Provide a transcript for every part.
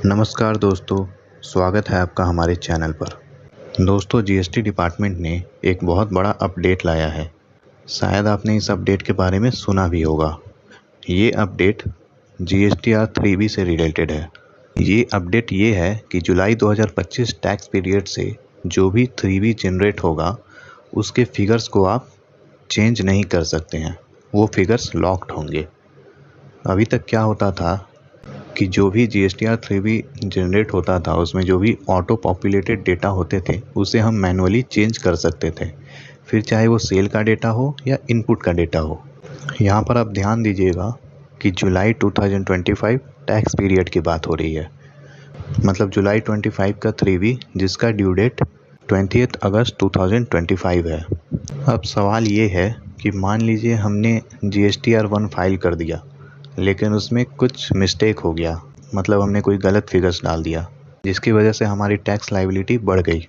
नमस्कार दोस्तों, स्वागत है आपका हमारे चैनल पर। दोस्तों, जीएसटी डिपार्टमेंट ने एक बहुत बड़ा अपडेट लाया है। शायद आपने इस अपडेट के बारे में सुना भी होगा। ये अपडेट जीएसटीआर 3B से रिलेटेड है। ये अपडेट ये है कि जुलाई 2025 टैक्स पीरियड से जो भी 3B जनरेट होगा उसके फिगर्स को आप चेंज नहीं कर सकते हैं। वो फिगर्स लॉक्ड होंगे। अभी तक क्या होता था कि जो भी जीएसटीआर 3B जनरेट होता था उसमें जो भी ऑटो पॉपुलेटेड डेटा होते थे उसे हम मैनुअली चेंज कर सकते थे, फिर चाहे वो सेल का डेटा हो या इनपुट का डेटा हो। यहाँ पर आप ध्यान दीजिएगा कि जुलाई 2025 टैक्स पीरियड की बात हो रही है, मतलब जुलाई 25 का 3B जिसका ड्यू डेट 20 अगस्त 2025 है। अब सवाल ये है कि मान लीजिए हमने जीएसटीआर 1 फाइल कर दिया लेकिन उसमें कुछ मिस्टेक हो गया, मतलब हमने कोई गलत फिगर्स डाल दिया जिसकी वजह से हमारी टैक्स लायबिलिटी बढ़ गई।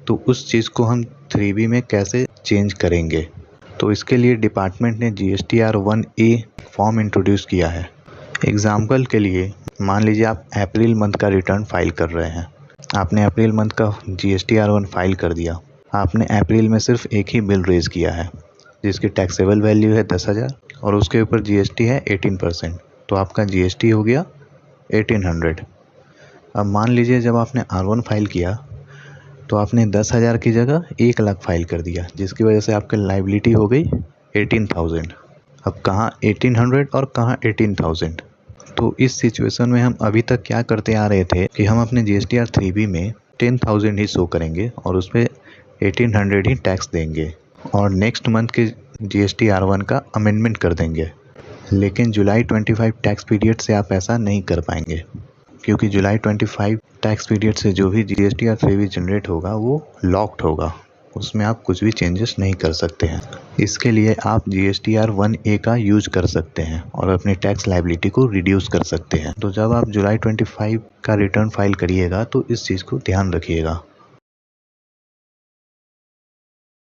तो उस चीज़ को हम 3B में कैसे चेंज करेंगे? तो इसके लिए डिपार्टमेंट ने जीएसटीआर 1A फॉर्म इंट्रोड्यूस किया है। एग्जाम्पल के लिए मान लीजिए आप अप्रैल मंथ का रिटर्न फाइल कर रहे हैं। आपने अप्रैल मंथ का जीएसटीआर 1 फाइल कर दिया। आपने अप्रैल में सिर्फ एक ही बिल रेज़ किया है जिसकी टैक्सेबल वैल्यू है 10,000 और उसके ऊपर जीएसटी है 18%। तो आपका जीएसटी हो गया 1800। अब मान लीजिए जब आपने R1 फाइल किया तो आपने 10,000 की जगह 1 लाख फाइल कर दिया जिसकी वजह से आपकी लायबिलिटी हो गई 18,000। अब कहाँ 1800 और कहाँ 18,000? तो इस सिचुएशन में हम अभी तक क्या करते आ रहे थे कि हम अपने जीएसटीआर 3B में 10,000 ही शो करेंगे और उस पर 1800 ही टैक्स देंगे और नेक्स्ट मंथ के जीएसटीआर 1 का अमेंडमेंट कर देंगे। लेकिन जुलाई 25 टैक्स पीरियड से आप ऐसा नहीं कर पाएंगे, क्योंकि जुलाई 25 टैक्स पीरियड से जो भी जीएसटीआर 3B जनरेट होगा वो लॉक्ड होगा, उसमें आप कुछ भी चेंजेस नहीं कर सकते हैं। इसके लिए आप जीएसटीआर 1A का यूज कर सकते हैं और अपनी टैक्स लायबिलिटी को रिड्यूस कर सकते हैं। तो जब आप जुलाई 25 का रिटर्न फाइल करिएगा तो इस चीज़ को ध्यान रखिएगा।